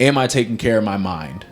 am I taking care of my mind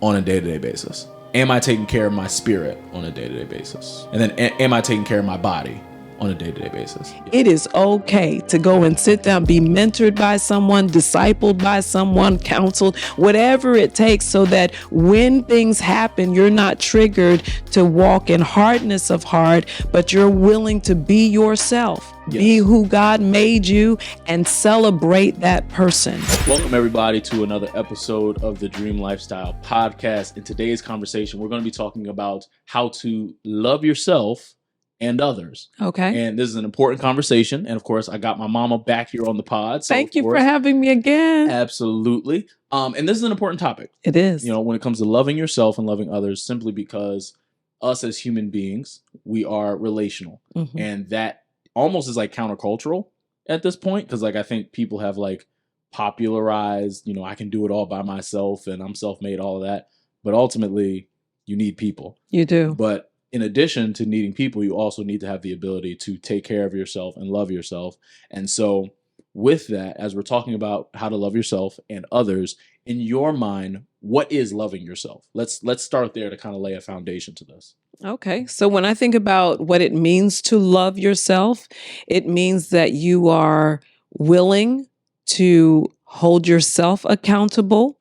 on a day-to-day basis? Am I taking care of my spirit on a day-to-day basis? And then am I taking care of my body on a day-to-day basis? It is okay to go and sit down, be mentored by someone, discipled by someone, counseled, whatever it takes, so that when things happen, you're not triggered to walk in hardness of heart, but you're willing to be yourself. Yes. Be who God made you and celebrate that person. Welcome everybody to another episode of the Dream Lifestyle Podcast. In today's conversation, we're going to be talking about how to love yourself and others. Okay. And this is an important conversation. And of course, I got my mama back here on the pod. So Thank you for having me again. Absolutely. And this is an important topic. It is. You know, when it comes to loving yourself and loving others, simply because us as human beings, we are relational. Mm-hmm. And that almost is like countercultural at this point. Because like I think people have like popularized, you know, I can do it all by myself and I'm self-made, all of that. But ultimately, you need people. You do. But in addition to needing people, you also need to have the ability to take care of yourself and love yourself. And so with that, as we're talking about how to love yourself and others, in your mind, what is loving yourself? Let's start there to kind of lay a foundation to this. Okay. So when I think about what it means to love yourself, it means that you are willing to hold yourself accountable.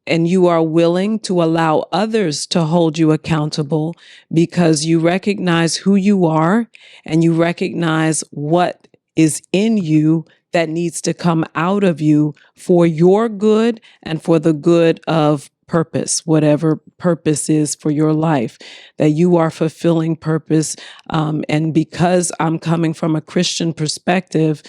And you are willing to allow others to hold you accountable because you recognize who you are and you recognize what is in you that needs to come out of you for your good and for the good of purpose, whatever purpose is for your life, that you are fulfilling purpose. And because I'm coming from a Christian perspective,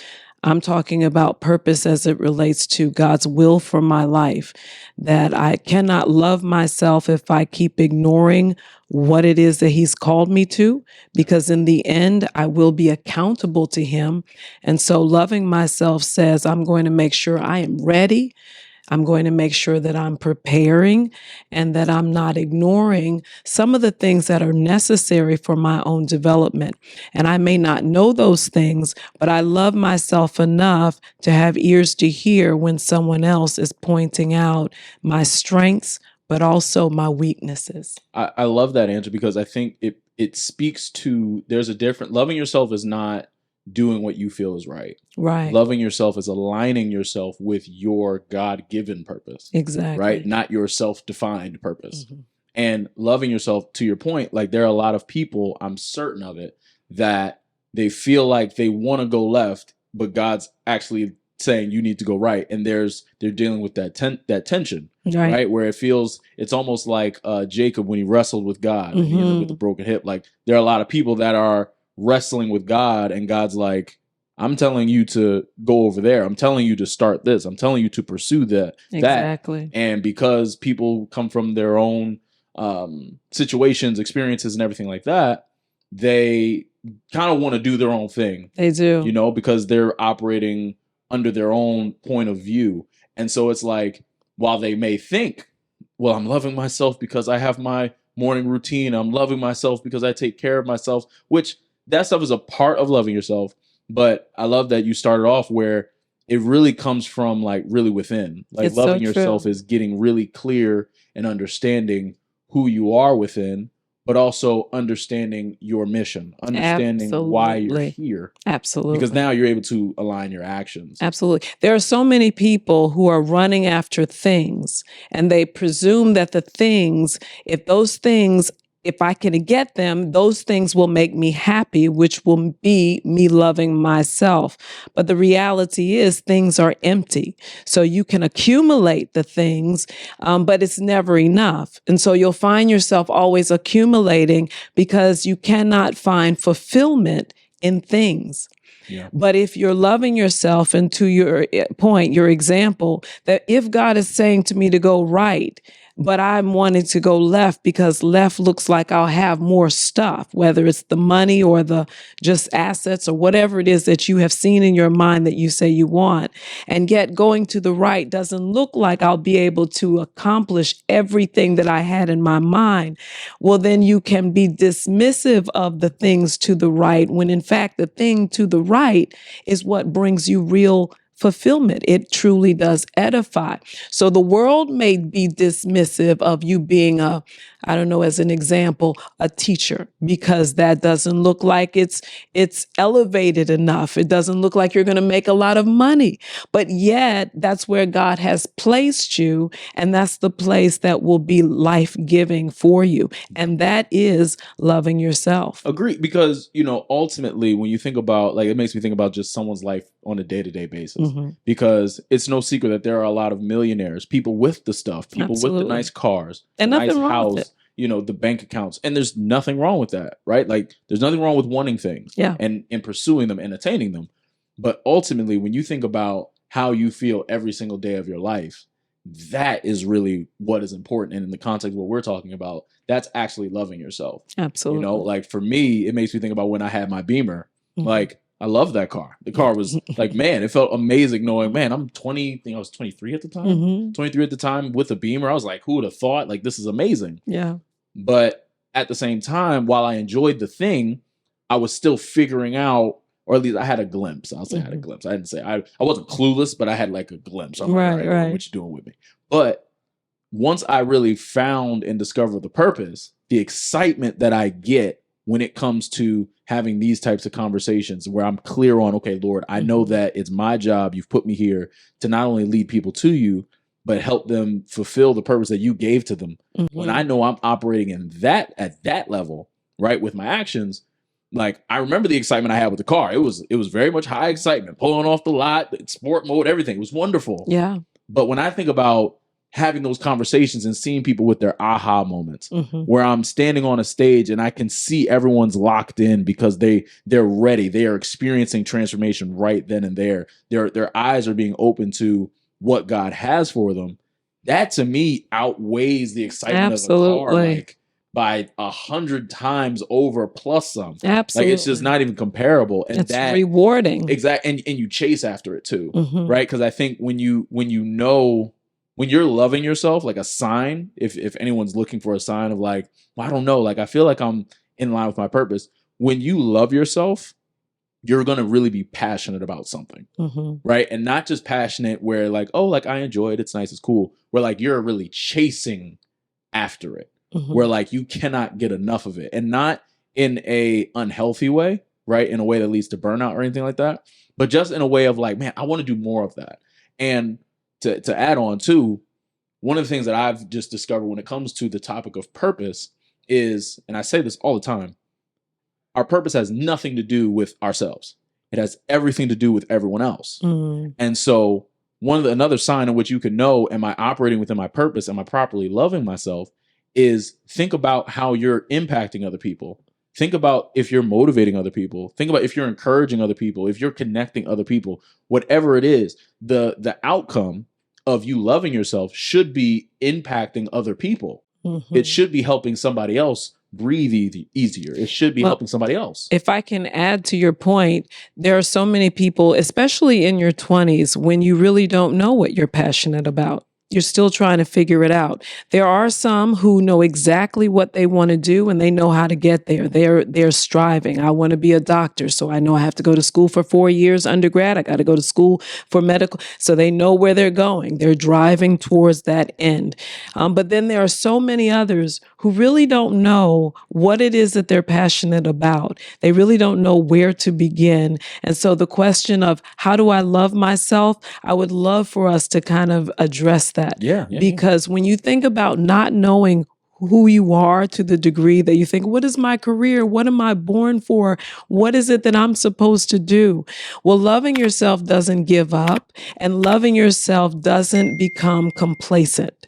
I'm talking about purpose as it relates to God's will for my life, that I cannot love myself if I keep ignoring what it is that He's called me to, because in the end, I will be accountable to Him. And so loving myself says, I'm going to make sure I am ready. I'm going to make sure that I'm preparing and that I'm not ignoring some of the things that are necessary for my own development. And I may not know those things, but I love myself enough to have ears to hear when someone else is pointing out my strengths, but also my weaknesses. I love that answer because I think it speaks to, there's a different, loving yourself is not doing what you feel is right. Right. Loving yourself is aligning yourself with your God-given purpose. Exactly. Right? Not your self-defined purpose. Mm-hmm. And loving yourself, to your point, like there are a lot of people, I'm certain of it, that they feel like they want to go left, but God's actually saying you need to go right. And they're dealing with that tension, right? Where it feels, it's almost like Jacob when he wrestled with God and he ended with the broken hip. Like there are a lot of people that are wrestling with God and God's like, I'm telling you to go over there. I'm telling you to start this. I'm telling you to pursue that. Exactly. And because people come from their own situations, experiences, and everything like that, they kind of want to do their own thing. They do. You know, because they're operating under their own point of view. And so it's like, while they may think, well, I'm loving myself because I have my morning routine. I'm loving myself because I take care of myself, which that stuff is a part of loving yourself. But I love that you started off where it really comes from like really within. Like it's loving so yourself is getting really clear and understanding who you are within, but also understanding your mission, understanding why you're here. Absolutely. Because now you're able to align your actions. Absolutely. There are so many people who are running after things and they presume that the things, if I can get them, those things will make me happy, which will be me loving myself. But the reality is things are empty. So you can accumulate the things, but it's never enough. And so you'll find yourself always accumulating because you cannot find fulfillment in things. Yeah. But if you're loving yourself, and to your point, your example, that if God is saying to me to go right, but I'm wanting to go left because left looks like I'll have more stuff, whether it's the money or the just assets or whatever it is that you have seen in your mind that you say you want. And yet going to the right doesn't look like I'll be able to accomplish everything that I had in my mind. Well, then you can be dismissive of the things to the right when in fact the thing to the right is what brings you real fulfillment. It truly does edify. So the world may be dismissive of you being I don't know, as an example, a teacher, because that doesn't look like it's elevated enough. It doesn't look like you're going to make a lot of money. But yet that's where God has placed you, and that's the place that will be life-giving for you. And that is loving yourself. Agree, because, ultimately when you think about, like, it makes me think about just someone's life on a day-to-day basis, because it's no secret that there are a lot of millionaires, people with the stuff, people with the nice cars, and the nothing nice wrong with house, it. the bank accounts, and there's nothing wrong with that, right? Like, there's nothing wrong with wanting things and pursuing them and attaining them. But ultimately, when you think about how you feel every single day of your life, that is really what is important. And in the context of what we're talking about, that's actually loving yourself. Absolutely. Like, for me, it makes me think about when I had my Beamer. Like, I love that car. The car was like, man, it felt amazing knowing, man, I'm 20, I think I was 23 at the time. 23 at the time with a Beamer. I was like, who would have thought? Like, this is amazing. Yeah. But at the same time, while I enjoyed the thing, I was still figuring out, or at least I had a glimpse. I'll say I had a glimpse. I didn't say I wasn't clueless, but I had like a glimpse. I'm like, all right, what you doing with me? But once I really found and discovered the purpose, the excitement that I get when it comes to having these types of conversations where I'm clear on, okay, Lord, I know that it's my job. You've put me here to not only lead people to you, but help them fulfill the purpose that you gave to them. When I know I'm operating at that level, right, with my actions, like, I remember the excitement I had with the car. It was very much high excitement, pulling off the lot, sport mode, everything. It was wonderful. Yeah. But when I think about having those conversations and seeing people with their aha moments, where I'm standing on a stage and I can see everyone's locked in because they're ready. They are experiencing transformation right then and there. Their eyes are being open to what God has for them. That, to me, outweighs the excitement of a car, like, by 100 times over plus some. Absolutely. Like, it's just not even comparable. And it's rewarding. Exactly. And you chase after it too. Right. Because I think when you're loving yourself, like a sign, if anyone's looking for a sign of like, well, I don't know, like, I feel like I'm in line with my purpose. When you love yourself, you're going to really be passionate about something. Right. And not just passionate where like, oh, like, I enjoy it, it's nice, it's cool. Where like you're really chasing after it. Where like you cannot get enough of it, and not in a unhealthy way, right? In a way that leads to burnout or anything like that, but just in a way of like, man, I want to do more of that. And to add on too, one of the things that I've just discovered when it comes to the topic of purpose is, and I say this all the time, our purpose has nothing to do with ourselves. It has everything to do with everyone else. And so another sign in which you can know, am I operating within my purpose? Am I properly loving myself? Is think about how you're impacting other people. Think about if you're motivating other people. Think about if you're encouraging other people, if you're connecting other people, whatever it is, the outcome of you loving yourself should be impacting other people. It should be helping somebody else breathe easier. It should be helping somebody else. If I can add to your point, there are so many people, especially in your 20s, when you really don't know what you're passionate about. You're still trying to figure it out. There are some who know exactly what they want to do and they know how to get there. They're striving. I want to be a doctor, so I know I have to go to school for 4 years undergrad. I got to go to school for medical. So they know where they're going. They're driving towards that end. But then there are so many others who really don't know what it is that they're passionate about. They really don't know where to begin. And so the question of how do I love myself, I would love for us to kind of address that. Because when you think about not knowing who you are to the degree that you think, what is my career? What am I born for? What is it that I'm supposed to do? Well, loving yourself doesn't give up, and loving yourself doesn't become complacent.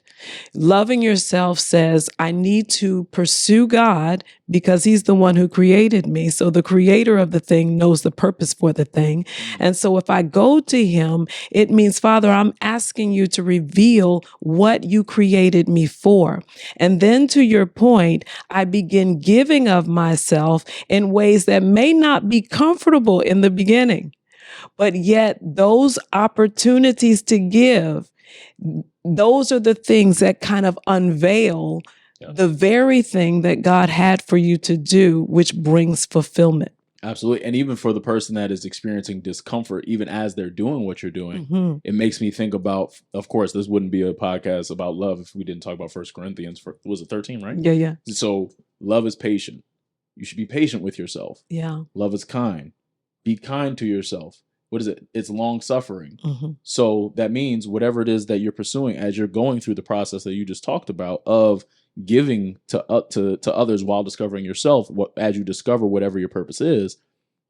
Loving yourself says, I need to pursue God because he's the one who created me. So the creator of the thing knows the purpose for the thing. And so if I go to him, it means, Father, I'm asking you to reveal what you created me for. And then to your point, I begin giving of myself in ways that may not be comfortable in the beginning, but yet those opportunities to give, those are the things that kind of unveil the very thing that God had for you to do, which brings fulfillment. Absolutely. And even for the person that is experiencing discomfort, even as they're doing what you're doing, it makes me think about, of course, this wouldn't be a podcast about love if we didn't talk about 1 Corinthians. Was it 13, right? Yeah. So love is patient. You should be patient with yourself. Yeah. Love is kind. Be kind to yourself. What is it? It's long suffering. So that means whatever it is that you're pursuing as you're going through the process that you just talked about of giving to others while discovering yourself, as you discover whatever your purpose is,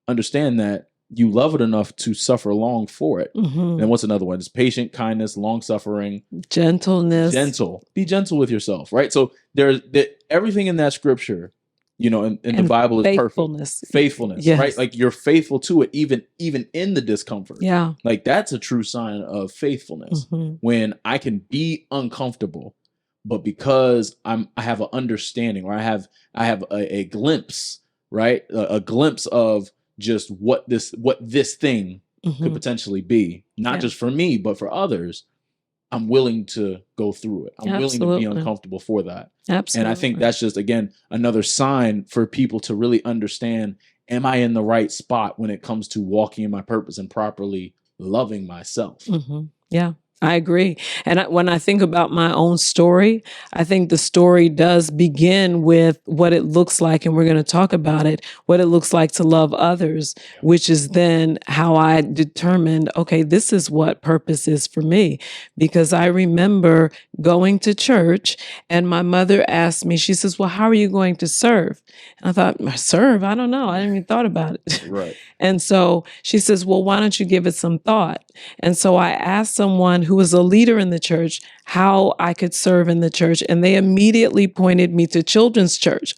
understand that you love it enough to suffer long for it. And what's another one? It's patient, kindness, long suffering, gentleness. Be gentle with yourself, right? So there's everything in that scripture, in the Bible is perfect. Faithfulness, yes. Right? Like you're faithful to it, even in the discomfort. Yeah. Like that's a true sign of faithfulness. When I can be uncomfortable, but because I have an understanding, or I have a glimpse, right? A glimpse of just what this thing could potentially be, not just for me, but for others. I'm willing to go through it. I'm willing to be uncomfortable for that. Absolutely. And I think that's just, again, another sign for people to really understand, am I in the right spot when it comes to walking in my purpose and properly loving myself? Yeah. I agree. And when I think about my own story, I think the story does begin with what it looks like, and we're going to talk about it, what it looks like to love others, which is then how I determined, okay, this is what purpose is for me. Because I remember going to church and my mother asked me, she says, well, how are you going to serve? And I thought, serve? I don't know. I didn't even thought about it. Right. And so she says, well, why don't you give it some thought? And so I asked someone who was a leader in the church how I could serve in the church. And they immediately pointed me to children's church.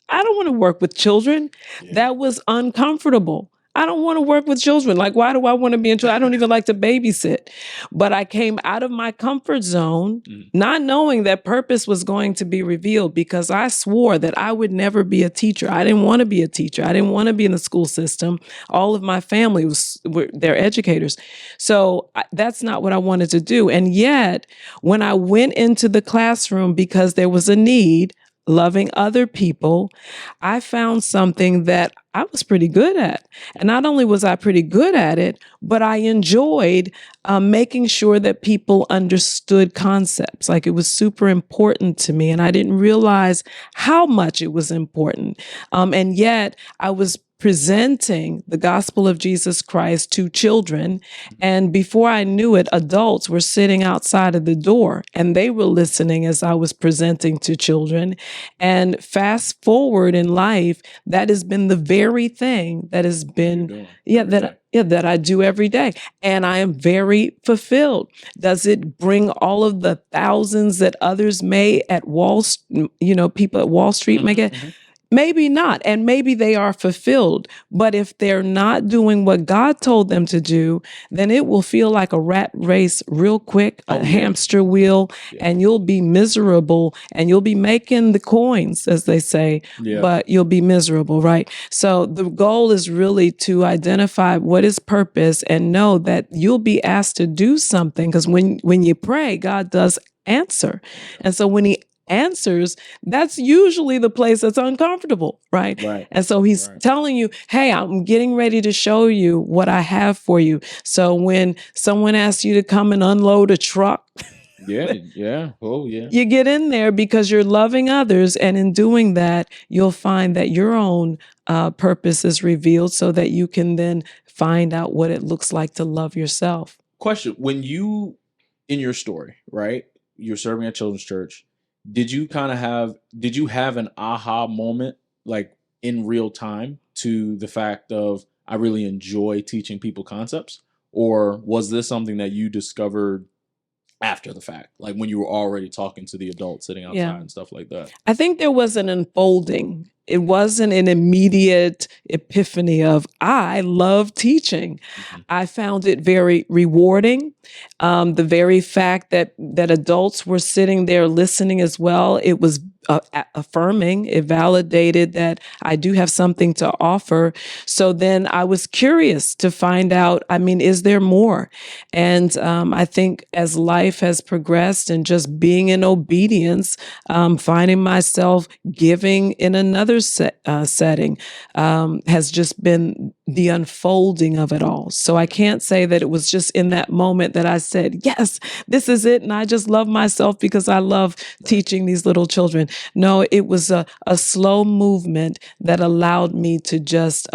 I don't want to work with children. Yeah. That was uncomfortable. I don't want to work with children. Like, why do I want to be in children? I don't even like to babysit. But I came out of my comfort zone, not knowing that purpose was going to be revealed, because I swore that I would never be a teacher. I didn't want to be a teacher. I didn't want to be in the school system. All of my family they're educators. So that's not what I wanted to do. And yet, when I went into the classroom because there was a need, loving other people, I found something that I was pretty good at. And not only was I pretty good at it, but I enjoyed making sure that people understood concepts. Like, it was super important to me, and I didn't realize how much it was important. And yet I was presenting the gospel of Jesus Christ to children. And before I knew it, adults were sitting outside of the door and they were listening as I was presenting to children. And fast forward in life, that has been the very thing that has been, that I do every day. And I am very fulfilled. Does it bring all of the thousands that others may at people at Wall Street may get? Maybe not. And maybe they are fulfilled. But if they're not doing what God told them to do, then it will feel like a rat race real quick, a hamster wheel, and you'll be miserable, and you'll be making the coins, as they say, but you'll be miserable, right? So the goal is really to identify what is purpose and know that you'll be asked to do something, because when you pray, God does answer. And so when he answers, that's usually the place that's uncomfortable, right? And so he's telling you, hey, I'm getting ready to show you what I have for you. So when someone asks you to come and unload a truck, you get in there because you're loving others. And in doing that, you'll find that your own purpose is revealed, so that you can then find out what it looks like to love yourself. Question: when you, in your story, right, you're serving at children's church, did you have an aha moment, like in real time, to the fact of, I really enjoy teaching people concepts? Or was this something that you discovered after the fact, like when you were already talking to the adults sitting outside and stuff like that? I think there was an unfolding. It wasn't an immediate epiphany of, I love teaching. I found it very rewarding. The very fact that adults were sitting there listening as well, it was affirming. It validated that I do have something to offer. So then I was curious to find out, I mean, is there more? And I think as life has progressed and just being in obedience, finding myself giving in another setting has just been the unfolding of it all. So I can't say that it was just in that moment that I said, yes, this is it. And I just love myself because I love teaching these little children. No, it was a slow movement that allowed me to just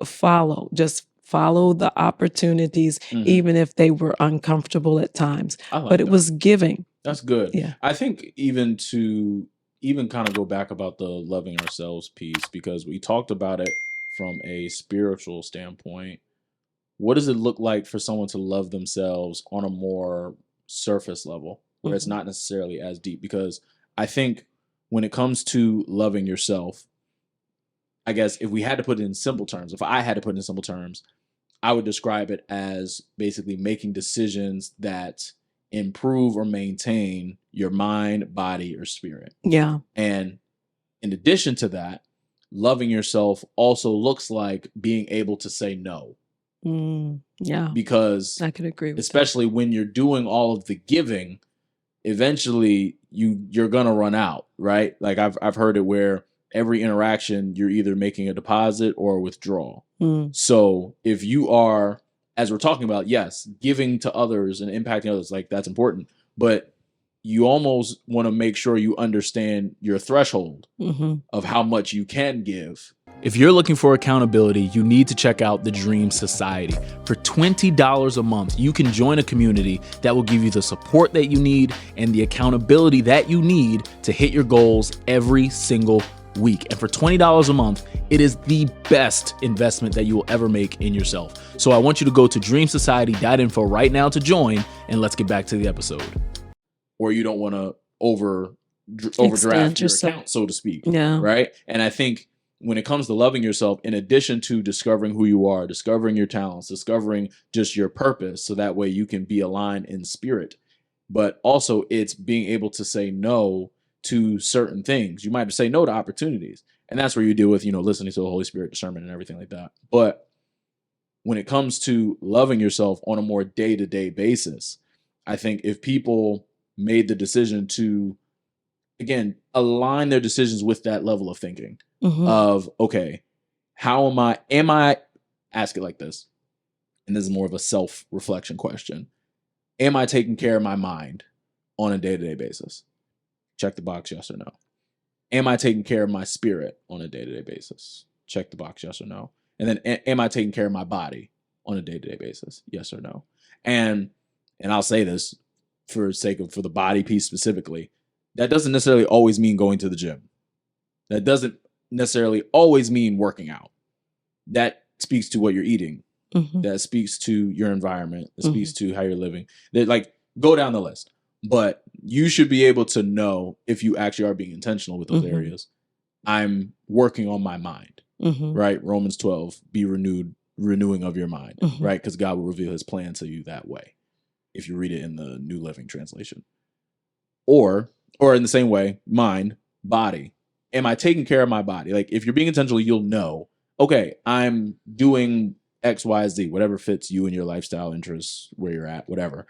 follow the opportunities, even if they were uncomfortable at times. But it was giving. That's good. Yeah. I think even kind of go back about the loving ourselves piece, because we talked about it from a spiritual standpoint. What does it look like for someone to love themselves on a more surface level, where it's not necessarily as deep? Because I think when it comes to loving yourself, I guess if we had to put it in simple terms, if I had to put it in simple terms, I would describe it as basically making decisions that improve or maintain your mind, body, or spirit. Yeah. And in addition to that, loving yourself also looks like being able to say no. Yeah. Because I could agree with especially that. When you're doing all of the giving, eventually you're gonna run out, right? Like I've heard it where every interaction you're either making a deposit or a withdrawal. So if you are, as we're talking about, yes, giving to others and impacting others, like that's important, but you almost want to make sure you understand your threshold of how much you can give. If you're looking for accountability, you need to check out the Dream Society. For $20 a month, you can join a community that will give you the support that you need and the accountability that you need to hit your goals every single week. And for $20 a month, it is the best investment that you will ever make in yourself. So I want you to go to dreamsociety.info right now to join, and let's get back to the episode. Or you don't want to overdraft your account, so to speak. Yeah. Right? And I think when it comes to loving yourself, in addition to discovering who you are, discovering your talents, discovering just your purpose, so that way you can be aligned in spirit, but also it's being able to say no to certain things. You might say no to opportunities, and that's where you deal with, listening to the Holy Spirit, discernment, and everything like that. But when it comes to loving yourself on a more day-to-day basis, I think if people made the decision to, again, align their decisions with that level of thinking of, okay, how am I, ask it like this, and this is more of a self-reflection question. Am I taking care of my mind on a day-to-day basis? Check the box, yes or no. Am I taking care of my spirit on a day-to-day basis? Check the box, yes or no. And then am I taking care of my body on a day-to-day basis? Yes or no. And I'll say this for the body piece specifically, that doesn't necessarily always mean going to the gym. That doesn't necessarily always mean working out. That speaks to what you're eating. That speaks to your environment. That speaks to how you're living. That, like, go down the list. But you should be able to know if you actually are being intentional with those areas. I'm working on my mind, right? Romans 12, be renewing of your mind, right? Because God will reveal his plan to you that way, if you read it in the New Living Translation. Or in the same way, mind, body. Am I taking care of my body? Like, if you're being intentional, you'll know, okay, I'm doing X, Y, Z, whatever fits you and your lifestyle interests, where you're at, whatever.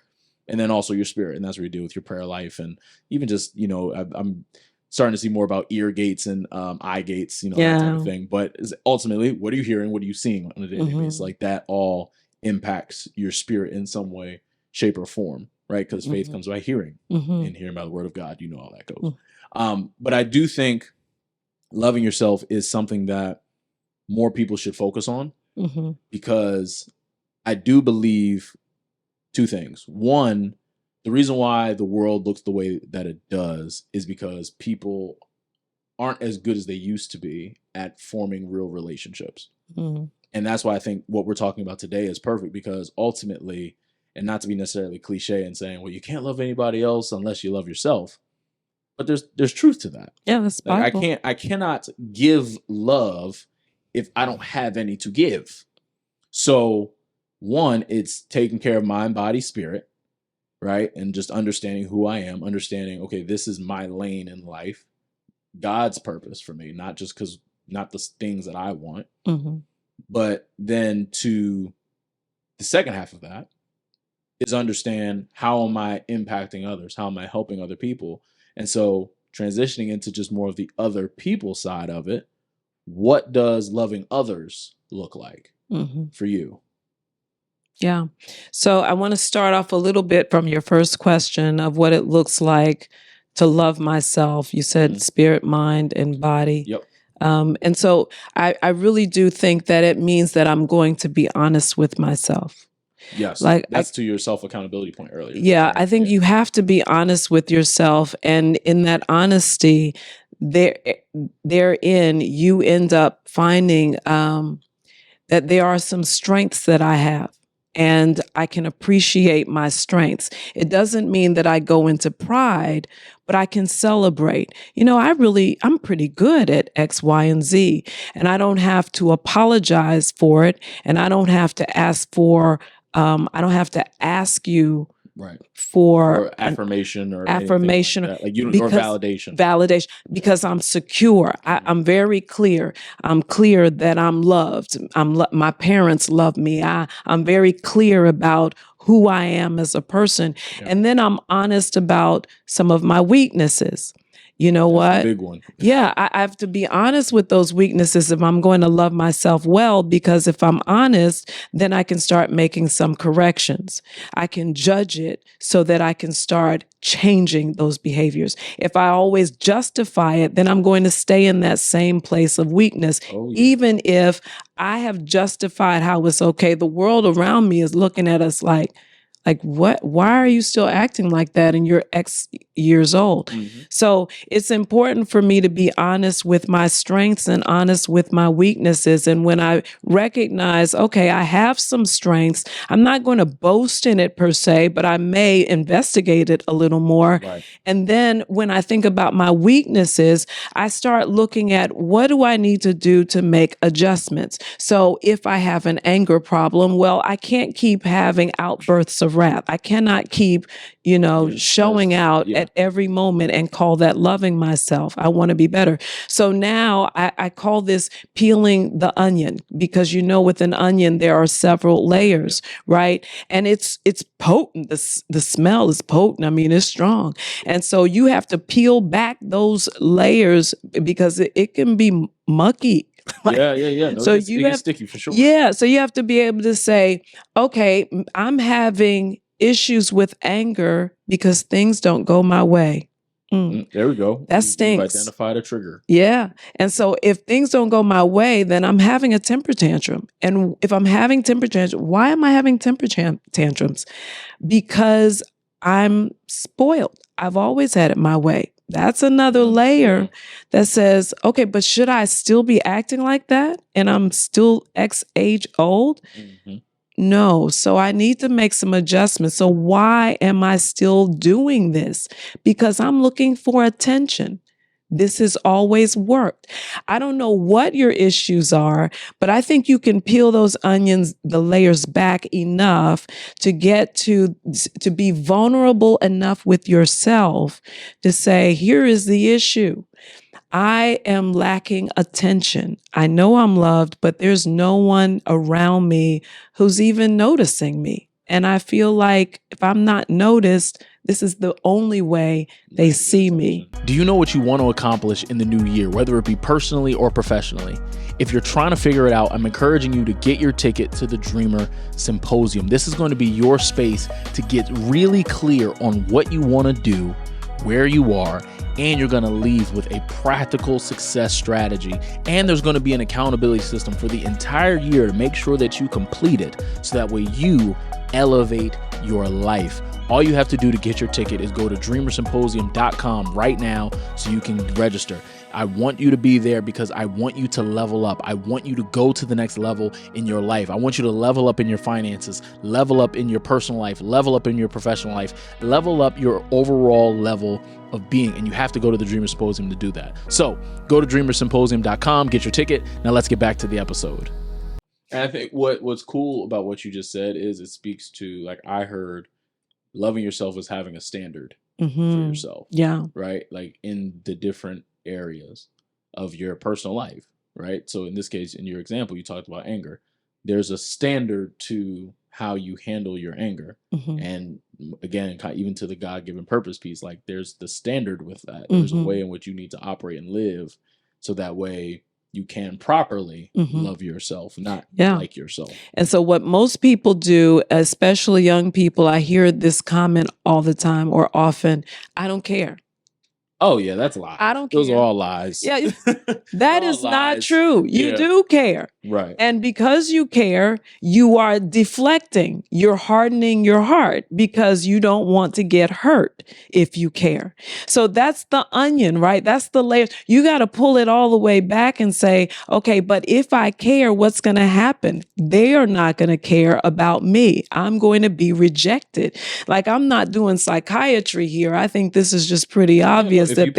And then also your spirit. And that's what you do with your prayer life. And even just, I'm starting to see more about ear gates and eye gates, that type of thing. But ultimately, what are you hearing? What are you seeing on a daily basis? Like, that all impacts your spirit in some way, shape, or form, right? Because faith comes by hearing, and hearing by the word of God. You know how that goes. But I do think loving yourself is something that more people should focus on, because I do believe two things. One, the reason why the world looks the way that it does is because people aren't as good as they used to be at forming real relationships. And that's why I think what we're talking about today is perfect, because ultimately, and not to be necessarily cliche and saying, well, you can't love anybody else unless you love yourself. But there's truth to that. Yeah, that's Bible. Like, I cannot give love if I don't have any to give. So one, it's taking care of mind, body, spirit, right? And just understanding who I am, understanding, okay, this is my lane in life. God's purpose for me, not the things that I want, Mm-hmm. but then to the second half of that is understand, how am I impacting others? How am I helping other people? And so transitioning into just more of the other people side of it, what does loving others look like for you? Yeah. So I want to start off a little bit from your first question of what it looks like to love myself. You said spirit, mind, and body. Yep. And so I really do think that it means that I'm going to be honest with myself. Yes. Like that's to your self-accountability point earlier. Yeah, I think you have to be honest with yourself. And in that honesty, therein, you end up finding that there are some strengths that I have. And I can appreciate my strengths. It doesn't mean that I go into pride, but I can celebrate. I'm pretty good at X, Y, and Z, and I don't have to apologize for it. And I don't have to ask you right. for affirmation or affirmation like that. Or validation, because I'm secure. I'm very clear. I'm clear that I'm loved. My parents love me. I'm very clear about who I am as a person. Yeah. And then I'm honest about some of my weaknesses. You know what? Big one. Yeah, I have to be honest with those weaknesses if I'm going to love myself well, because if I'm honest, then I can start making some corrections. I can judge it so that I can start changing those behaviors. If I always justify it, then I'm going to stay in that same place of weakness. Oh, yeah. Even if I have justified how it's okay, the world around me is looking at us like, what? Why are you still acting like that? And you're X years old. Mm-hmm. So it's important for me to be honest with my strengths and honest with my weaknesses. And when I recognize, okay, I have some strengths, I'm not going to boast in it per se, but I may investigate it a little more. Right. And then when I think about my weaknesses, I start looking at, what do I need to do to make adjustments? So if I have an anger problem, well, I can't keep having outbursts of wrath. I cannot keep, showing out at every moment and call that loving myself. I want to be better. So now I call this peeling the onion, because with an onion, there are several layers, right? And it's potent. The smell is potent. I mean, it's strong. And so you have to peel back those layers, because it can be mucky. Yeah. No, so it gets sticky for sure. Yeah. So you have to be able to say, okay, I'm having issues with anger because things don't go my way. There we go. That stinks. You've identified a trigger. Yeah. And so if things don't go my way, then I'm having a temper tantrum. And if I'm having temper tantrums, why am I having temper tantrums? Because I'm spoiled. I've always had it my way. That's another layer that says, okay, but should I still be acting like that? And I'm still X age old? Mm-hmm. No. So I need to make some adjustments. So why am I still doing this? Because I'm looking for attention. This has always worked. I don't know what your issues are, but I think you can peel those onions, the layers back enough to get to be vulnerable enough with yourself to say, here is the issue. I am lacking attention. I know I'm loved, but there's no one around me who's even noticing me. And I feel like if I'm not noticed, this is the only way they see me. Do you know what you want to accomplish in the new year, whether it be personally or professionally? If you're trying to figure it out, I'm encouraging you to get your ticket to the Dreamer Symposium. This is going to be your space to get really clear on what you want to do, where you are, and you're going to leave with a practical success strategy. And there's going to be an accountability system for the entire year to make sure that you complete it, so that way you elevate your life. All you have to do to get your ticket is go to dreamersymposium.com right now so you can register. I want you to be there because I want you to level up. I want you to go to the next level in your life. I want you to level up in your finances, level up in your personal life, level up in your professional life, level up your overall level of being. And you have to go to the Dreamer Symposium to do that. So go to dreamersymposium.com, get your ticket. Now let's get back to the episode. And I think what's cool about what you just said is it speaks to, like, I heard loving yourself as having a standard for yourself. Yeah. Right? Like in the different areas of your personal life, right? So in this case, in your example, you talked about anger. There's a standard to how you handle your anger. And again, even to the God-given purpose piece, like there's the standard with that. There's a way in which you need to operate and live so that way you can properly love yourself, not like yourself. And so what most people do, especially young people, I hear this comment all the time or often, I don't care. Oh yeah, that's lies. I don't care. Those are all lies. Yeah, that is not true. You do care. Right. And because you care, you are deflecting. You're hardening your heart because you don't want to get hurt if you care. So that's the onion, right? That's the layer. You got to pull it all the way back and say, okay, but if I care, what's going to happen? They are not going to care about me. I'm going to be rejected. Like, I'm not doing psychiatry here. I think this is just pretty obvious that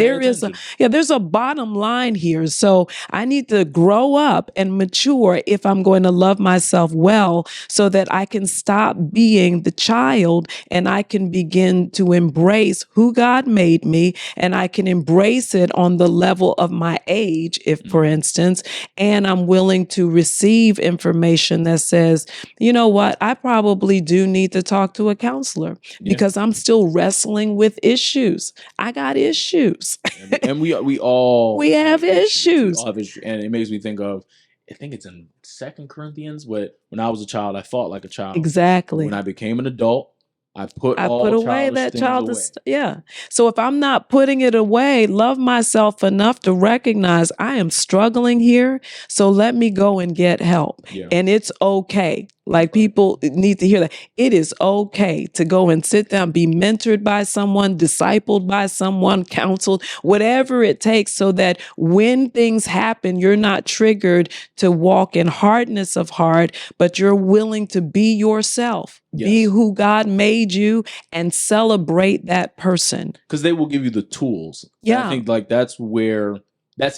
there's a bottom line here. So I need to grow up and mature if I'm going to love myself well, so that I can stop being the child and I can begin to embrace who God made me, and I can embrace it on the level of my age, if for instance, and I'm willing to receive information that says, you know what, I probably do need to talk to a counselor because I'm still wrestling with issues. I got issues. And we all have issues. We all have issues. And it makes me think of, I think it's in 2 Corinthians, but when I was a child, I thought like a child. Exactly. When I became an adult, I put away that childish. Yeah. So if I'm not putting it away, love myself enough to recognize I am struggling here. So let me go and get help. And it's okay. Like, people need to hear that. It is okay to go and sit down, be mentored by someone, discipled by someone, counseled, whatever it takes, so that when things happen, you're not triggered to walk in hardness of heart, but you're willing to be yourself, be who God made you, and celebrate that person. Because they will give you the tools. Yeah. I think like that's the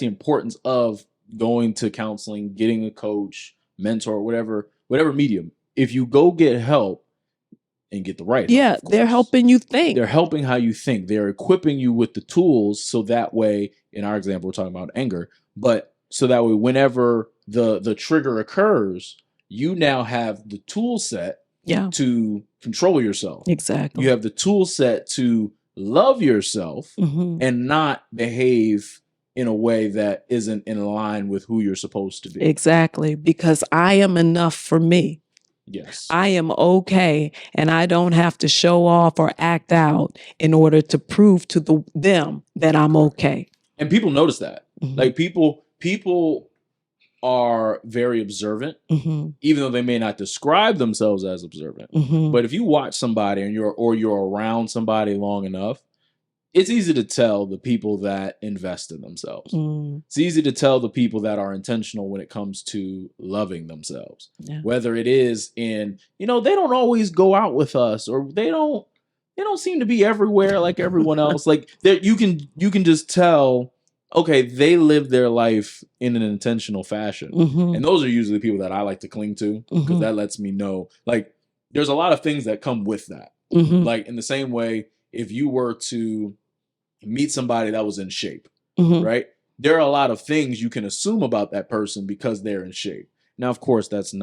importance of going to counseling, getting a coach, mentor, whatever medium. If you go get help and get the right help, they're helping you think. They're helping how you think. They're equipping you with the tools, so that way, in our example, we're talking about anger, but so that way, whenever the trigger occurs, you now have the tool set to control yourself. Exactly. You have the tool set to love yourself and not behave in a way that isn't in line with who you're supposed to be. Exactly. Because I am enough for me. Yes. I am okay, and I don't have to show off or act out in order to prove to them that I'm okay. And people notice that. Like, people are very observant, even though they may not describe themselves as observant. But if you watch somebody and you're around somebody long enough, it's easy to tell the people that invest in themselves. It's easy to tell the people that are intentional when it comes to loving themselves. Whether it is in, they don't always go out with us, or they don't seem to be everywhere like everyone else. Like, you can just tell, okay, they live their life in an intentional fashion. And those are usually the people that I like to cling to, because that lets me know, like, there's a lot of things that come with that. Like, in the same way, if you were to meet somebody that was in shape, right? There are a lot of things you can assume about that person because they're in shape. Now, of course, that's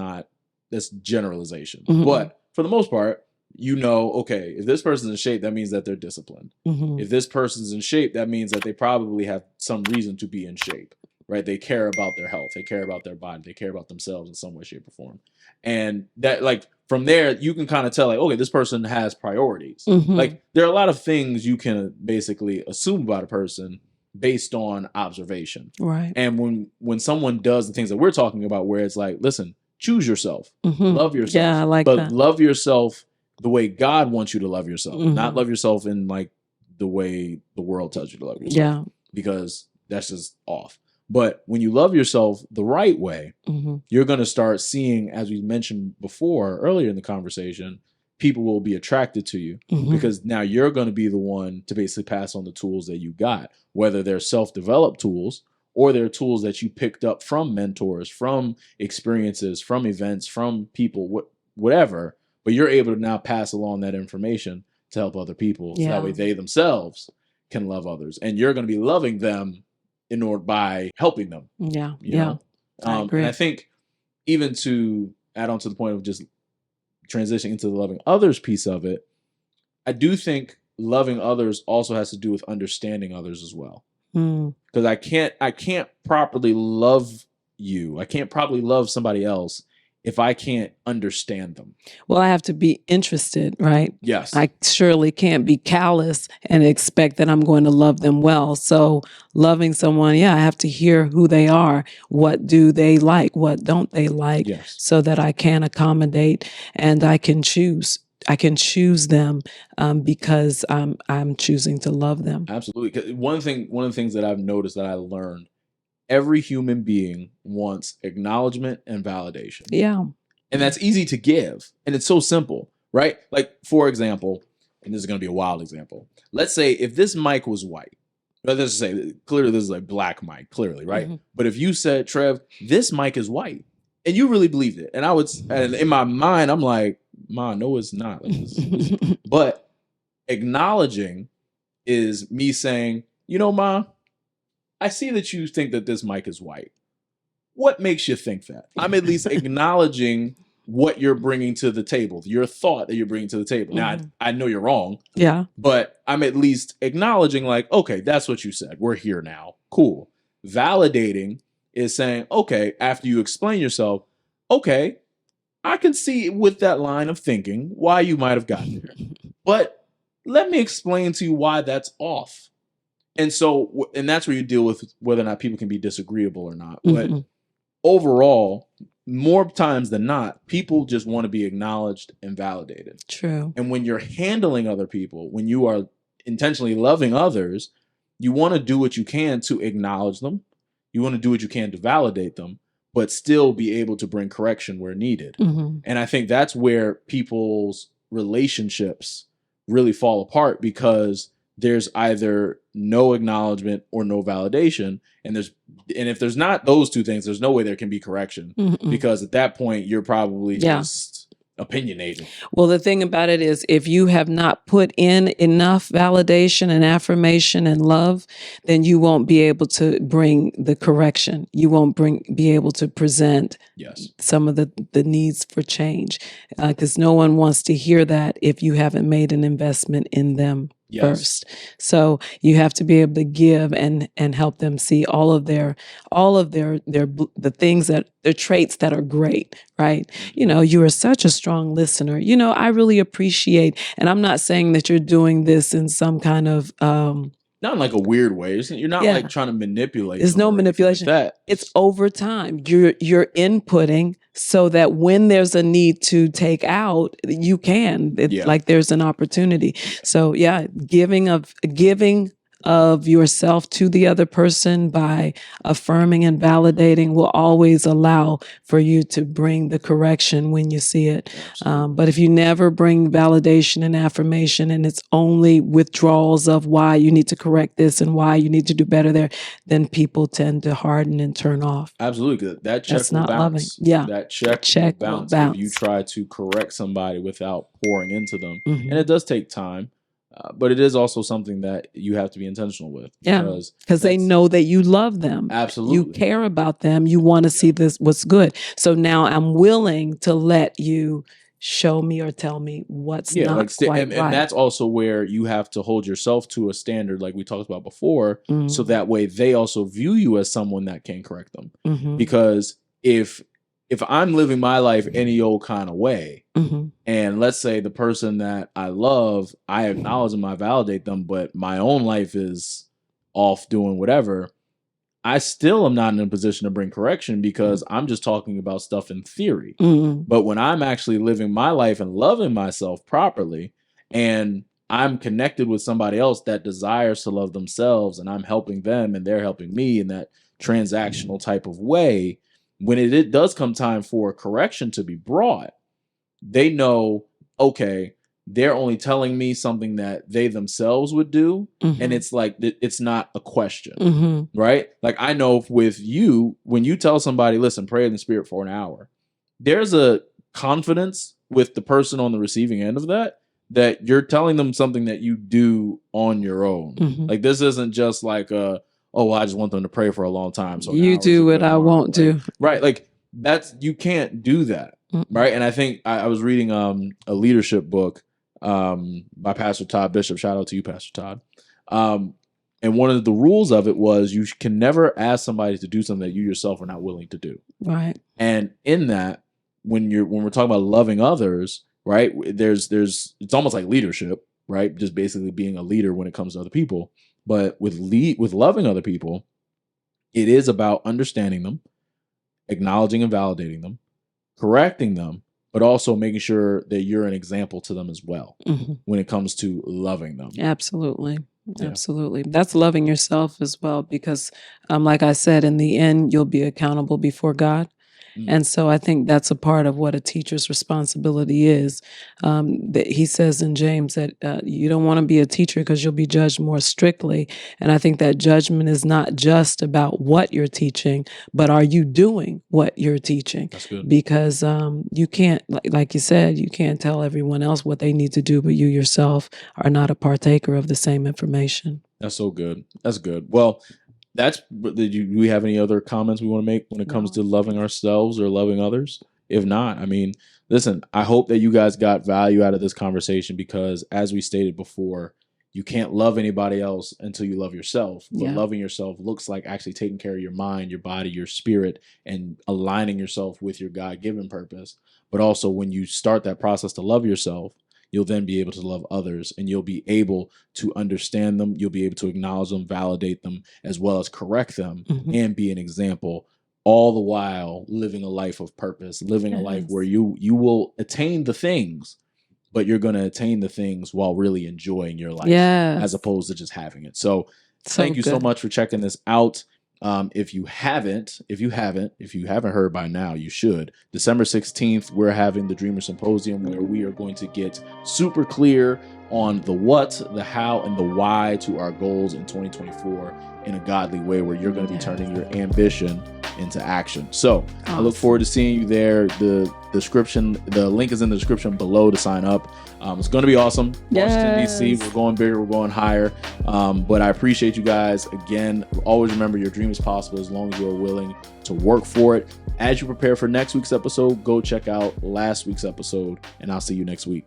generalization. But for the most part, okay, if this person's in shape, that means that they're disciplined. If this person's in shape, that means that they probably have some reason to be in shape, right? They care about their health. They care about their body. They care about themselves in some way, shape, or form. And that, like, from there, you can kind of tell, like, okay, this person has priorities. Like, there are a lot of things you can basically assume about a person based on observation. Right. And when someone does the things that we're talking about, where it's like, listen, choose yourself, love yourself. Yeah, I like that. But love yourself the way God wants you to love yourself, not love yourself in like the way the world tells you to love yourself. Yeah. Because that's just off. But when you love yourself the right way, you're going to start seeing, as we mentioned before, earlier in the conversation, people will be attracted to you because now you're going to be the one to basically pass on the tools that you got, whether they're self-developed tools or they're tools that you picked up from mentors, from experiences, from events, from people, whatever. But you're able to now pass along that information to help other people. So that way they themselves can love others. And you're going to be loving them in order by helping them. Yeah. You Yeah. know? I agree. And I think even to add on to the point of just transitioning into the loving others piece of it, I do think loving others also has to do with understanding others as well. Because I can't properly love you. I can't properly love somebody else if I can't understand them. Well, I have to be interested, right? Yes. I surely can't be callous and expect that I'm going to love them well. So loving someone, I have to hear who they are. What do they like? What don't they like? Yes. So that I can accommodate and I can choose. I can choose them because I'm choosing to love them. Absolutely. 'Cause one of the things that I've noticed that I learned, every human being wants acknowledgement and validation. Yeah. And that's easy to give. And it's so simple, right? Like, for example, and this is going to be a wild example. Let's say if this mic was white, let's say clearly this is a black mic, clearly, right? Mm-hmm. But if you said, Trev, this mic is white, and you really believed it, and and in my mind, I'm like, Ma, no, it's not. Like, but acknowledging is me saying, you know, Ma, I see that you think that this mic is white. What makes you think that? I'm at least acknowledging what you're bringing to the table, your thought that you're bringing to the table. Mm-hmm. Now, I know you're wrong. Yeah. But I'm at least acknowledging, like, okay, that's what you said. We're here now. Cool. Validating is saying, okay, after you explain yourself, okay, I can see with that line of thinking why you might have gotten there. But let me explain to you why that's off. And so, and that's where you deal with whether or not people can be disagreeable or not. Mm-hmm. But overall, more times than not, people just want to be acknowledged and validated. True. And when you're handling other people, when you are intentionally loving others, you want to do what you can to acknowledge them. You want to do what you can to validate them, but still be able to bring correction where needed. Mm-hmm. And I think that's where people's relationships really fall apart, because there's either no acknowledgement or no validation. And if there's not those two things, there's no way there can be correction. Mm-mm. Because at that point, you're probably just opinionated. Well, the thing about it is, if you have not put in enough validation and affirmation and love, then you won't be able to bring the correction. You won't be able to present some of the needs for change, because no one wants to hear that if you haven't made an investment in them. First. So you have to be able to give and help them see all of their the things that their traits that are great, right? You know, you are such a strong listener. You know, I really appreciate, and I'm not saying that you're doing this in some kind of not in like a weird way. You're not like trying to manipulate. There's no manipulation. Like that. It's over time. You're inputting so that when there's a need to take out, you can. Like there's an opportunity. So giving of yourself to the other person by affirming and validating will always allow for you to bring the correction when you see it. But if you never bring validation and affirmation, and it's only withdrawals of why you need to correct this and why you need to do better there, then people tend to harden and turn off. Absolutely. That check That's will not bounce. Loving. Yeah. That check will bounce if you try to correct somebody without pouring into them. Mm-hmm. And it does take time. But it is also something that you have to be intentional with. Because they know that you love them. Absolutely. You care about them. You want to see what's good. So now I'm willing to let you show me or tell me what's not quite right. And that's also where you have to hold yourself to a standard like we talked about before. Mm-hmm. So that way they also view you as someone that can correct them. Mm-hmm. Because if I'm living my life any old kind of way, mm-hmm. and let's say the person that I love, I acknowledge them, I validate them, but my own life is off doing whatever, I still am not in a position to bring correction, because I'm just talking about stuff in theory. Mm-hmm. But when I'm actually living my life and loving myself properly, and I'm connected with somebody else that desires to love themselves, and I'm helping them and they're helping me in that transactional type of way, when it does come time for correction to be brought, they know, okay, they're only telling me something that they themselves would do. Mm-hmm. And it's like, it's not a question, mm-hmm. right? Like I know with you, when you tell somebody, listen, pray in the spirit for an hour, there's a confidence with the person on the receiving end of that you're telling them something that you do on your own. Mm-hmm. Like this isn't just like oh, well, I just want them to pray for a long time. So you do what I won't do. Right. Like you can't do that. Right. And I think I was reading a leadership book by Pastor Todd Bishop. Shout out to you, Pastor Todd. And one of the rules of it was you can never ask somebody to do something that you yourself are not willing to do. Right. And in that, when we're talking about loving others, right, there's it's almost like leadership, right? Just basically being a leader when it comes to other people. But with loving other people, it is about understanding them, acknowledging and validating them, correcting them, but also making sure that you're an example to them as well when it comes to loving them. Absolutely. Yeah. Absolutely. That's loving yourself as well, because like I said, in the end, you'll be accountable before God. And so I think that's a part of what a teacher's responsibility is. That he says in James that you don't want to be a teacher because you'll be judged more strictly. And I think that judgment is not just about what you're teaching, but are you doing what you're teaching? That's good. Because you can't, like you said, you can't tell everyone else what they need to do, but you yourself are not a partaker of the same information. That's so good. That's good. Well, do we have any other comments we want to make when it comes to loving ourselves or loving others? If not, I mean, listen, I hope that you guys got value out of this conversation, because as we stated before, you can't love anybody else until you love yourself. But loving yourself looks like actually taking care of your mind, your body, your spirit, and aligning yourself with your God-given purpose. But also when you start that process to love yourself, you'll then be able to love others, and you'll be able to understand them. You'll be able to acknowledge them, validate them, as well as correct them and be an example, all the while living a life of purpose, living a life where you will attain the things, but you're going to attain the things while really enjoying your life as opposed to just having it. So thank you so much for checking this out. If you haven't heard by now, you should. December 16th, we're having the Dreamer Symposium, where we are going to get super clear on the what, the how, and the why to our goals in 2024 in a godly way, where you're going to be turning your ambition into action. So I look forward to seeing you there. The link is in the description below to sign up. It's going to be awesome. Washington, D.C. We're going bigger. We're going higher. But I appreciate you guys. Again, always remember your dream is possible as long as you're willing to work for it. As you prepare for next week's episode, go check out last week's episode, and I'll see you next week.